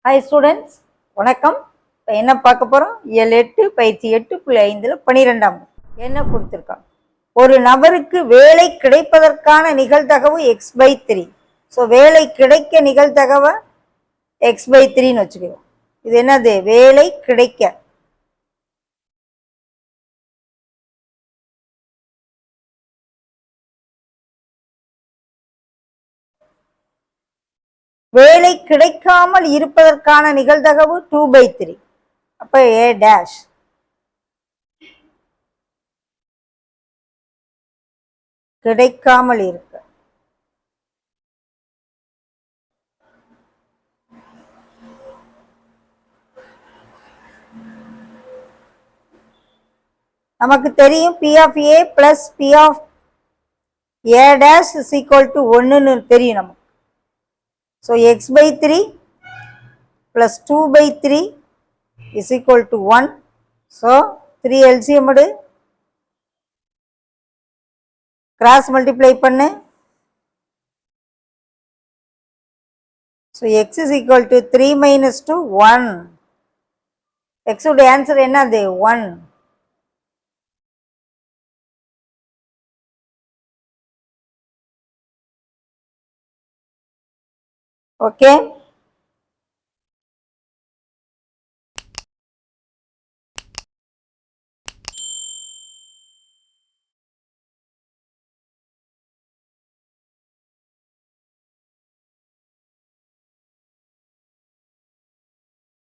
Hi students, வணக்கம். இப்போ என்ன பார்க்க போகிறோம்? இயல் 8 பயிற்சி 8.5 12ஆம் என்ன கொடுத்துருக்காங்க? ஒரு நபருக்கு வேலை கிடைப்பதற்கான நிகழ்தகவு x/3. ஸோ வேலை கிடைக்க நிகழ்தகவை x/3ன்னு வச்சுக்கிறோம். இது என்னது? வேலை கிடைக்க. வேலை கிடைக்காமல் இருப்பதற்கான நிகழ்தகவு 2/3. அப்ப a டேஷ். கிடைக்காமல் இருக்க. நமக்கு தெரியும் P of A plus P of A dash is equal to 1ன்னு தெரியும் நமக்கு. So x/3 plus 2/3 is equal to 1. So 3 LCM எடு, cross multiply பண்ணு. So x is equal to 3 minus 2 1. x உடைய ஆன்சர் என்னது? 1. ஓகே.